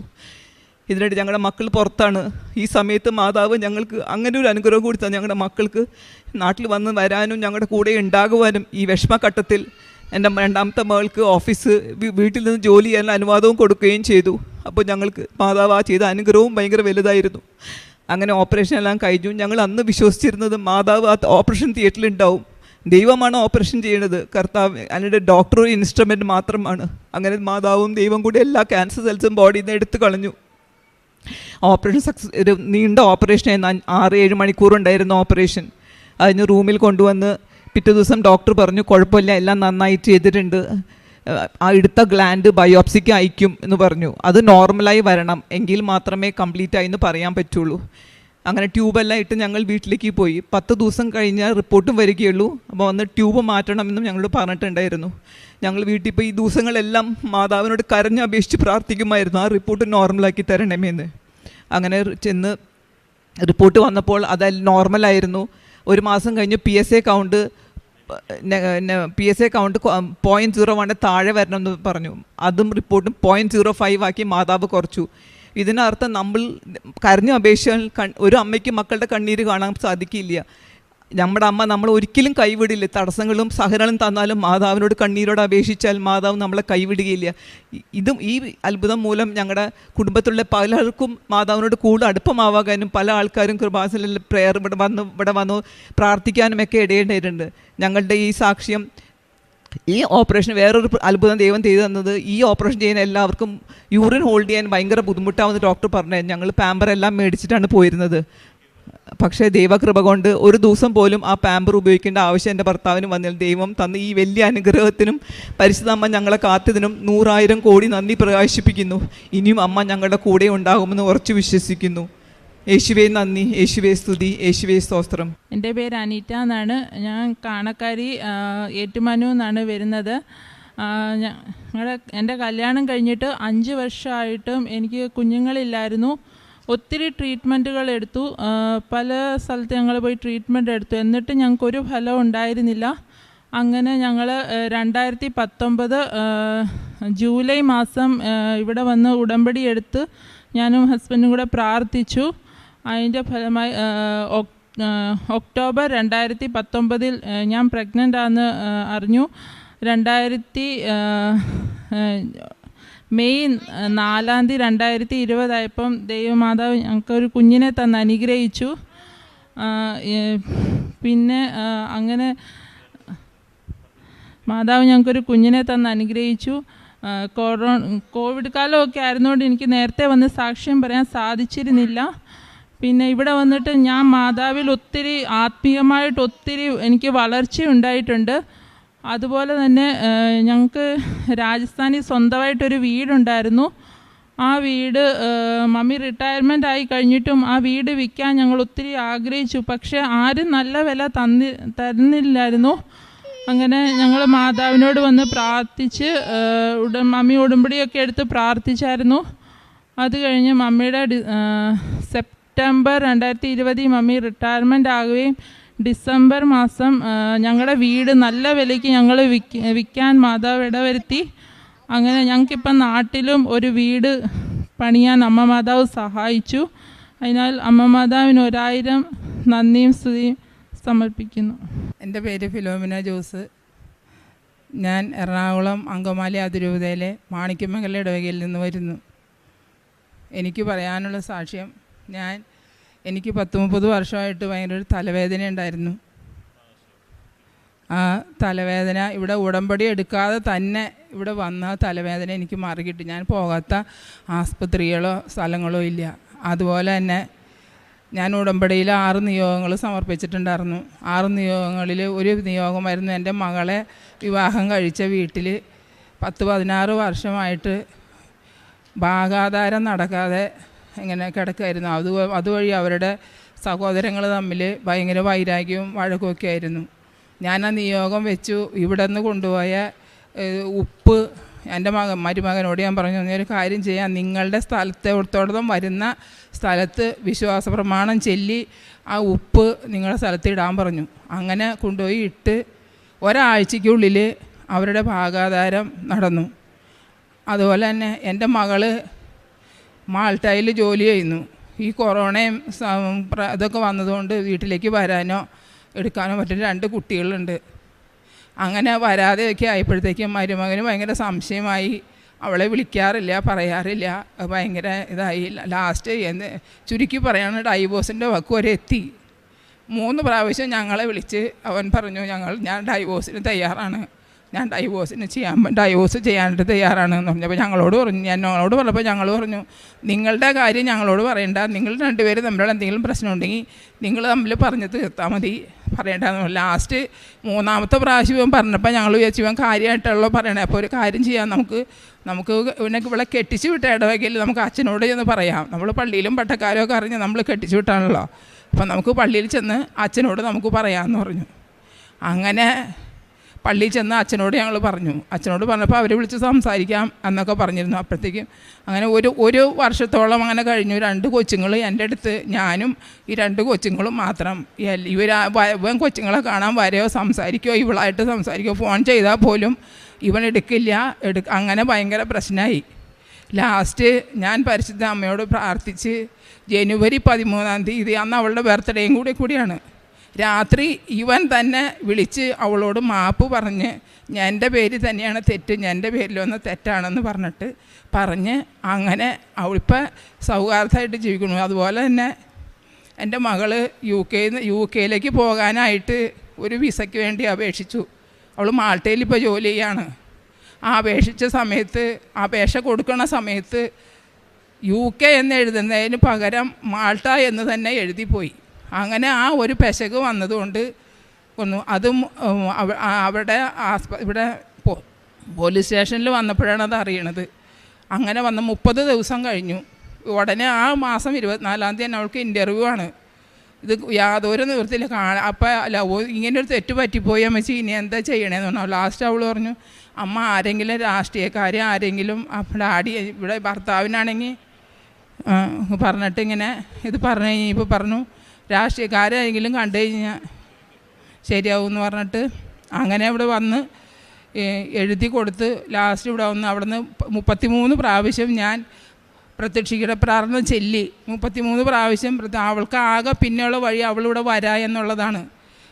ഇതിനിടെ ഞങ്ങളുടെ മക്കൾ പുറത്താണ്. ഈ സമയത്ത് മാതാവ് ഞങ്ങൾക്ക് അങ്ങനെ ഒരു അനുഗ്രഹം കൊടുത്താൽ ഞങ്ങളുടെ മക്കൾക്ക് നാട്ടിൽ വരാനും ഞങ്ങളുടെ കൂടെ ഉണ്ടാകുവാനും ഈ വിഷമഘട്ടത്തിൽ എൻ്റെ രണ്ടാമത്തെ മകൾക്ക് വീട്ടിൽ നിന്ന് ജോലി ചെയ്യാൻ അനുവാദവും കൊടുക്കുകയും ചെയ്തു. അപ്പോൾ ഞങ്ങൾക്ക് മാതാവ് ആ ചെയ്ത അനുഗ്രഹവും ഭയങ്കര വലുതായിരുന്നു. അങ്ങനെ ഓപ്പറേഷൻ എല്ലാം കഴിഞ്ഞു. ഞങ്ങൾ അന്ന് വിശ്വസിച്ചിരുന്നത് മാതാവ് ആ ഓപ്പറേഷൻ തിയേറ്ററിൽ ഉണ്ടാവും, ദൈവമാണ് ഓപ്പറേഷൻ ചെയ്യുന്നത്, കർത്താവ് അതിൻ്റെ ഡോക്ടർ ഒരു ഇൻസ്ട്രുമെൻറ്റ് മാത്രമാണ്. അങ്ങനെ മാതാവും ദൈവം കൂടി എല്ലാ ക്യാൻസർ സെൽസും ബോഡിയിൽ നിന്ന് എടുത്തു കളഞ്ഞു. ഓപ്പറേഷൻ ഒരു നീണ്ട ഓപ്പറേഷൻ 6-7 മണിക്കൂറുണ്ടായിരുന്നു ഓപ്പറേഷൻ. അതിന് റൂമിൽ കൊണ്ടുവന്ന് പിറ്റേ ദിവസം ഡോക്ടർ പറഞ്ഞു കുഴപ്പമില്ല, എല്ലാം നന്നായിട്ട് ചെയ്തിട്ടുണ്ട്, ആ എടുത്ത ഗ്ലാൻഡ് ബയോപ്സിക്ക് അയക്കും എന്ന് പറഞ്ഞു. അത് നോർമലായി വരണം, എങ്കിൽ മാത്രമേ കംപ്ലീറ്റ് ആയി എന്ന് പറയാൻ പറ്റുള്ളൂ. അങ്ങനെ ട്യൂബെല്ലാം ഇട്ട് ഞങ്ങൾ വീട്ടിലേക്ക് പോയി. 10 ദിവസം കഴിഞ്ഞാൽ റിപ്പോർട്ടും വരികയുള്ളൂ. അപ്പോൾ വന്ന് ട്യൂബ് മാറ്റണമെന്നും ഞങ്ങളോട് പറഞ്ഞിട്ടുണ്ടായിരുന്നു. ഞങ്ങൾ വീട്ടിൽ പോയി ഈ ദിവസങ്ങളെല്ലാം മാതാവിനോട് കരഞ്ഞപേക്ഷിച്ച് പ്രാർത്ഥിക്കുമായിരുന്നു ആ റിപ്പോർട്ട് നോർമലാക്കി തരണമെന്ന്. അങ്ങനെ ചെന്ന് റിപ്പോർട്ട് വന്നപ്പോൾ അത് നോർമലായിരുന്നു. 1 മാസം കഴിഞ്ഞ് PSA കൗണ്ട് 0.01 താഴെ വരണമെന്ന് പറഞ്ഞു. അതും റിപ്പോർട്ടും 0.05 ആക്കി മാതാവ് കുറച്ചു. ഇതിനർത്ഥം നമ്മൾ കരഞ്ഞു അപേക്ഷിച്ചാൽ ഒരു അമ്മയ്ക്ക് മക്കളുടെ കണ്ണീര് കാണാൻ സാധിക്കില്ല. നമ്മുടെ അമ്മ നമ്മൾ ഒരിക്കലും കൈവിടില്ല. തടസ്സങ്ങളും സഹനങ്ങളും തന്നാലും മാതാവിനോട് കണ്ണീരോട് അപേക്ഷിച്ചാൽ മാതാവ് നമ്മളെ കൈവിടുകയില്ല. ഈ അത്ഭുതം മൂലം ഞങ്ങളുടെ കുടുംബത്തിലുള്ള പലർക്കും മാതാവിനോട് കൂടുതൽ അടുപ്പമാവാനും പല ആൾക്കാരും കൃപാസനത്തിൽ പ്രെയർ ഇവിടെ വന്നു പ്രാർത്ഥിക്കാനുമൊക്കെ ഇടയേണ്ടിയിട്ടുണ്ട്. ഞങ്ങളുടെ ഈ സാക്ഷ്യം, ഈ ഓപ്പറേഷൻ വേറൊരു അത്ഭുതം ദൈവം ചെയ്തു തന്നത്, ഈ ഓപ്പറേഷൻ ചെയ്യുന്ന എല്ലാവർക്കും യൂറിൻ ഹോൾഡ് ചെയ്യാൻ ഭയങ്കര ബുദ്ധിമുട്ടാവുന്ന ഡോക്ടർ പറഞ്ഞു. ഞങ്ങൾ പാമ്പർ എല്ലാം മേടിച്ചിട്ടാണ് പോയിരുന്നത്. പക്ഷേ ദൈവകൃപ കൊണ്ട് ഒരു ദിവസം പോലും ആ പാമ്പർ ഉപയോഗിക്കേണ്ട ആവശ്യം എൻ്റെ ഭർത്താവിന് വന്നില്ല. ദൈവം തന്ന ഈ വലിയ അനുഗ്രഹത്തിനും പരിശുദ്ധ അമ്മ ഞങ്ങളെ കാത്തതിനും 100,000 കോടി നന്ദി പ്രകാശിപ്പിക്കുന്നു. ഇനിയും അമ്മ ഞങ്ങളുടെ കൂടെ ഉണ്ടാകുമെന്ന് ഉറച്ചു വിശ്വസിക്കുന്നു. യേശുവേ നന്ദി, യേശുവേ സ്തുതി, യേശുവേ സ്തോത്രം. എൻ്റെ പേര് അനീറ്റ എന്നാണ്. ഞാൻ കാണക്കാരി ഏറ്റുമാനൂർ നിന്നാണ് വരുന്നത്. എൻ്റെ കല്യാണം കഴിഞ്ഞിട്ട് 5 വർഷമായിട്ടും എനിക്ക് കുഞ്ഞുങ്ങളില്ലായിരുന്നു. ഒത്തിരി ട്രീറ്റ്മെൻറ്റുകൾ എടുത്തു. പല സ്ഥലത്ത് ഞങ്ങൾ പോയി ട്രീറ്റ്മെൻറ്റ് എടുത്തു. എന്നിട്ട് ഞങ്ങൾക്കൊരു ഫലം ഉണ്ടായിരുന്നില്ല. അങ്ങനെ ഞങ്ങൾ 2019 ജൂലൈ മാസം ഇവിടെ വന്ന് ഉടമ്പടി എടുത്ത് ഞാനും ഹസ്ബൻഡും കൂടെ പ്രാർത്ഥിച്ചു. അതിൻ്റെ ഫലമായി ഒക്ടോബർ 2019 ഞാൻ പ്രഗ്നൻ്റ് ആണെന്ന് അറിഞ്ഞു. മെയ് 4 2020 ദൈവമാതാവ് ഞങ്ങൾക്കൊരു കുഞ്ഞിനെ തന്ന് അനുഗ്രഹിച്ചു. പിന്നെ അങ്ങനെ മാതാവ് ഞങ്ങൾക്കൊരു കുഞ്ഞിനെ തന്ന് അനുഗ്രഹിച്ചു. കോവിഡ് കാലമൊക്കെ ആയിരുന്നുകൊണ്ട് എനിക്ക് നേരത്തെ വന്ന് സാക്ഷ്യം പറയാൻ സാധിച്ചിരുന്നില്ല. പിന്നെ ഇവിടെ വന്നിട്ട് ഞാൻ മാതാവിൽ ഒത്തിരി ആത്മീയമായിട്ട് ഒത്തിരി എനിക്ക് വളർച്ചയുണ്ടായിട്ടുണ്ട്. അതുപോലെ തന്നെ ഞങ്ങൾക്ക് രാജസ്ഥാനിൽ സ്വന്തമായിട്ടൊരു വീടുണ്ടായിരുന്നു. ആ വീട് മമ്മി റിട്ടയർമെൻ്റ് ആയി കഴിഞ്ഞിട്ടും ആ വീട് വിൽക്കാൻ ഞങ്ങൾ ഒത്തിരി ആഗ്രഹിച്ചു. പക്ഷേ ആരും നല്ല വില തരുന്നില്ലായിരുന്നു. അങ്ങനെ ഞങ്ങൾ മാതാവിനോട് വന്ന് പ്രാർത്ഥിച്ച് മമ്മി ഉടമ്പടിയൊക്കെ എടുത്ത് പ്രാർത്ഥിച്ചായിരുന്നു. അത് കഴിഞ്ഞ് മമ്മിയുടെ സെപ്റ്റംബർ 2020 മമ്മി റിട്ടയർമെൻ്റ് ആകുകയും ഡിസംബർ മാസം ഞങ്ങളുടെ വീട് നല്ല വിലയ്ക്ക് ഞങ്ങൾ വിൽക്കാൻ മാതാവ് ഇടവരുത്തി. അങ്ങനെ ഞങ്ങൾക്കിപ്പം നാട്ടിലും ഒരു വീട് പണിയാൻ അമ്മ മാതാവ് സഹായിച്ചു. അതിനാൽ അമ്മ മാതാവിന് 1000 നന്ദിയും സ്തുതിയും സമർപ്പിക്കുന്നു. എൻ്റെ പേര് ഫിലോമിന ജോസ്. ഞാൻ എറണാകുളം അങ്കമാലി അതിരൂപതയിലെ മാണിക്യമംഗലം ഇടവകയിൽ നിന്ന് വരുന്നു. എനിക്ക് പറയാനുള്ള സാക്ഷ്യം, എനിക്ക് 30 വർഷമായിട്ട് ഭയങ്കര ഒരു തലവേദന ഉണ്ടായിരുന്നു. ആ തലവേദന ഇവിടെ ഉടമ്പടി എടുക്കാതെ തന്നെ ഇവിടെ വന്ന തലവേദന എനിക്ക് മാറിക്കിട്ടി. ഞാൻ പോകാത്ത ആസ്പത്രികളോ സ്ഥലങ്ങളോ ഇല്ല. അതുപോലെ തന്നെ ഞാൻ ഉടമ്പടിയിൽ 6 നിയോഗങ്ങൾ സമർപ്പിച്ചിട്ടുണ്ടായിരുന്നു. 6 നിയോഗങ്ങളിൽ ഒരു നിയോഗമായിരുന്നു എൻ്റെ മകളെ വിവാഹം കഴിച്ച വീട്ടിൽ 10-16 വർഷമായിട്ട് ഭാഗാധാരം നടക്കാതെ ഇങ്ങനെ കിടക്കായിരുന്നു. അതുവഴി അവരുടെ സഹോദരങ്ങൾ തമ്മിൽ ഭയങ്കര വൈരാഗ്യവും വഴക്കുമൊക്കെ ആയിരുന്നു. ഞാൻ ആ നിയോഗം വെച്ചു. ഇവിടെ നിന്ന് കൊണ്ടുപോയ ഉപ്പ് എൻ്റെ മരുമകനോട് ഞാൻ പറഞ്ഞു, ഒരു കാര്യം ചെയ്യാം, നിങ്ങളുടെ സ്ഥലത്തോടൊപ്പം വരുന്ന സ്ഥലത്ത് വിശ്വാസ പ്രമാണം ചൊല്ലി ആ ഉപ്പ് നിങ്ങളുടെ സ്ഥലത്ത് ഇടാൻ പറഞ്ഞു. അങ്ങനെ കൊണ്ടുപോയി ഇട്ട് ഒരാഴ്ചയ്ക്കുള്ളിൽ അവരുടെ ഭാഗാധാരം നടന്നു. അതുപോലെ തന്നെ എൻ്റെ മകള് മാൾട്ടയിൽ ജോലി ചെയ്യുന്നു. ഈ കൊറോണയും ഇതൊക്കെ വന്നതുകൊണ്ട് വീട്ടിലേക്ക് വരാനോ എടുക്കാനോ പറ്റുന്ന 2 കുട്ടികളുണ്ട്. അങ്ങനെ വരാതെയൊക്കെ ആയപ്പോഴത്തേക്കും മരുമകന് ഭയങ്കര സംശയമായി. അവളെ വിളിക്കാറില്ല, പറയാറില്ല, ഭയങ്കര ഇതായി. ലാസ്റ്റ് ചുരുക്കി പറയാണ് ഡൈവോഴ്സിൻ്റെ വക്ക് വരെ എത്തി. 3 പ്രാവശ്യം ഞങ്ങളെ വിളിച്ച് അവൻ പറഞ്ഞു, ഞാൻ ഡൈവോഴ്സിന് തയ്യാറാണ്, ഞാൻ ഡൈവോഴ്സ് ചെയ്യാനായിട്ട് തയ്യാറാണെന്ന് പറഞ്ഞപ്പോൾ ഞങ്ങളോട് പറഞ്ഞപ്പോൾ ഞങ്ങൾ പറഞ്ഞു, നിങ്ങളുടെ കാര്യം ഞങ്ങളോട് പറയണ്ട, നിങ്ങൾ 2 പേരും തമ്മിലുള്ള എന്തെങ്കിലും പ്രശ്നം ഉണ്ടെങ്കിൽ നിങ്ങൾ തമ്മിൽ പറഞ്ഞ് തീർത്താൽ മതി, പറയണ്ടെന്ന്. ലാസ്റ്റ് 3ാമത്തെ പ്രാവശ്യം പറഞ്ഞപ്പോൾ ഞങ്ങൾ വിചാരിച്ചു ഇവൻ കാര്യമായിട്ടുള്ള പറയണേ. അപ്പോൾ ഒരു കാര്യം ചെയ്യാം, നമുക്ക് ഇവിടെ കെട്ടിച്ചു വിട്ട ഇടവകയിൽ നമുക്ക് അച്ഛനോട് ചെന്ന് പറയാം. നമ്മൾ പള്ളിയിലും പട്ടക്കാരൊക്കെ അറിഞ്ഞ് നമ്മൾ കെട്ടിച്ചു വിട്ടാണല്ലോ, അപ്പം നമുക്ക് പള്ളിയിൽ ചെന്ന് അച്ഛനോട് നമുക്ക് പറയാമെന്ന് പറഞ്ഞു. അങ്ങനെ പള്ളിയിൽ ചെന്ന് അച്ഛനോട് ഞങ്ങൾ പറഞ്ഞു. അച്ഛനോട് പറഞ്ഞപ്പോൾ അവർ വിളിച്ച് സംസാരിക്കാം എന്നൊക്കെ പറഞ്ഞിരുന്നു. അപ്പോഴത്തേക്കും അങ്ങനെ ഒരു വർഷത്തോളം അങ്ങനെ കഴിഞ്ഞു. 2 കൊച്ചുങ്ങൾ എൻ്റെ അടുത്ത്, ഞാനും ഈ 2 കൊച്ചുങ്ങളും മാത്രം. ഇവൻ കൊച്ചുങ്ങളെ കാണാൻ വരെയോ സംസാരിക്കുകയോ ഇവളായിട്ട് സംസാരിക്കുകയോ ഫോൺ ചെയ്താൽ പോലും ഇവൻ എടുക്കില്ല. അങ്ങനെ ഭയങ്കര പ്രശ്നമായി. ലാസ്റ്റ് ഞാൻ പരിശുദ്ധ അമ്മയോട് പ്രാർത്ഥിച്ച് ജനുവരി 13-ാം തീയതി, അന്ന് അവളുടെ ബർത്ത്ഡേയും കൂടിയാണ്, രാത്രി ഇവൻ തന്നെ വിളിച്ച് അവളോട് മാപ്പ് പറഞ്ഞ് എൻ്റെ പേര് തന്നെയാണ് തെറ്റ്, എൻ്റെ പേരിലൊന്ന് തെറ്റാണെന്ന് പറഞ്ഞ് അങ്ങനെ അവളിപ്പോൾ സൗഹാർദ്ദമായിട്ട് ജീവിക്കുന്നു. അതുപോലെ തന്നെ എൻ്റെ മകൾ യു കെയിലേക്ക് പോകാനായിട്ട് ഒരു വിസയ്ക്ക് വേണ്ടി അപേക്ഷിച്ചു. അവൾ മാൾട്ടയിൽ ഇപ്പോൾ ജോലി ചെയ്യാണ്. അപേക്ഷ കൊടുക്കുന്ന സമയത്ത് UK എന്ന് എഴുതുന്നതിന് പകരം മാൾട്ട എന്ന് തന്നെ എഴുതിപ്പോയി. അങ്ങനെ ആ ഒരു പെശക് വന്നതുകൊണ്ട് ഒന്നു അതും അവിടെ ഇവിടെ പോലീസ് സ്റ്റേഷനിൽ വന്നപ്പോഴാണ് അത് അറിയണത്. അങ്ങനെ വന്ന് 30 ദിവസം കഴിഞ്ഞു. ഉടനെ ആ മാസം 24-ാം തീയതി തന്നെ അവൾക്ക് ഇൻ്റർവ്യൂ ആണ്. ഇത് യാതൊരു നിവൃത്തിയില്ല അപ്പം അല്ല ഇങ്ങനൊരു തെറ്റ് പറ്റിപ്പോയി അമ്മച്ചി, ഇനി എന്താ ചെയ്യണേന്ന് പറഞ്ഞു. ലാസ്റ്റ് അവൾ പറഞ്ഞു, അമ്മ ആരെങ്കിലും രാഷ്ട്രീയക്കാരെ ആരെങ്കിലും ഡാഡി ഇവിടെ ഭർത്താവിനാണെങ്കിൽ പറഞ്ഞിട്ട് ഇങ്ങനെ ഇത് പറഞ്ഞു കഴിഞ്ഞപ്പോൾ പറഞ്ഞു രാഷ്ട്രീയക്കാരെങ്കിലും കണ്ടു കഴിഞ്ഞാൽ ശരിയാവും എന്ന് പറഞ്ഞിട്ട് അങ്ങനെ ഇവിടെ വന്ന് എഴുതി കൊടുത്ത് ലാസ്റ്റ് ഇവിടെ വന്ന് അവിടെ നിന്ന് 33 പ്രാവശ്യം ഞാൻ പ്രത്യക്ഷീകരണ പ്രാർത്ഥന ചൊല്ലി 33 പ്രാവശ്യം. അവൾക്ക് ആകെ പിന്നെയുള്ള വഴി അവളിവിടെ വരാ എന്നുള്ളതാണ്.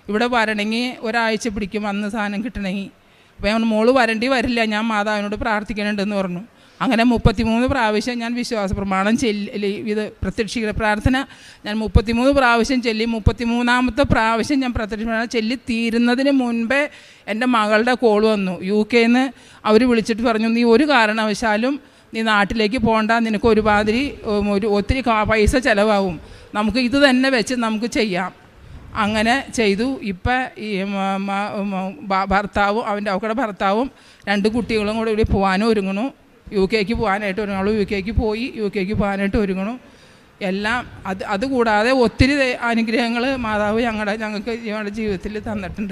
ഇവിടെ വരണമെങ്കിൽ ഒരാഴ്ച പിടിക്കും അന്ന് സാധനം കിട്ടണമെങ്കിൽ. അപ്പോൾ ഞാൻ മോള് വരേണ്ടി വരില്ല, ഞാൻ മാതാവിനോട് പ്രാർത്ഥിക്കുന്നുണ്ടെന്ന് പറഞ്ഞു. അങ്ങനെ 33 പ്രാവശ്യം ഞാൻ വിശ്വാസ പ്രമാണം ചൊല്ലി ഇത് പ്രത്യക്ഷീകരണ പ്രാർത്ഥന ഞാൻ 33 പ്രാവശ്യം ചൊല്ലി. 33ാമത്തെ പ്രാവശ്യം ഞാൻ പ്രത്യക്ഷീകരണ ചൊല്ലി തീരുന്നതിന് മുൻപേ എൻ്റെ മകളുടെ കോൾ വന്നു. UK നിന്ന് അവർ വിളിച്ചിട്ട് പറഞ്ഞു, നീ ഒരു കാരണവശാലും നീ നാട്ടിലേക്ക് പോകണ്ട, നിനക്ക് ഒത്തിരി പൈസ ചിലവാകും, നമുക്ക് ഇത് തന്നെ വെച്ച് നമുക്ക് ചെയ്യാം. അങ്ങനെ ചെയ്തു. ഇപ്പം ഈ ഭർത്താവും അവളുടെ ഭർത്താവും 2 കുട്ടികളും കൂടെ ഇവിടെ പോകാനും ഒരുങ്ങണു. UK പോകാനായിട്ട് ഒരുങ്ങുള്ളൂ. UK പോകാനായിട്ട് ഒരുങ്ങണു. എല്ലാം അതുകൂടാതെ ഒത്തിരി അനുഗ്രഹങ്ങൾ മാതാവ് ഞങ്ങളുടെ ജീവിതത്തിൽ തന്നിട്ടുണ്ട്.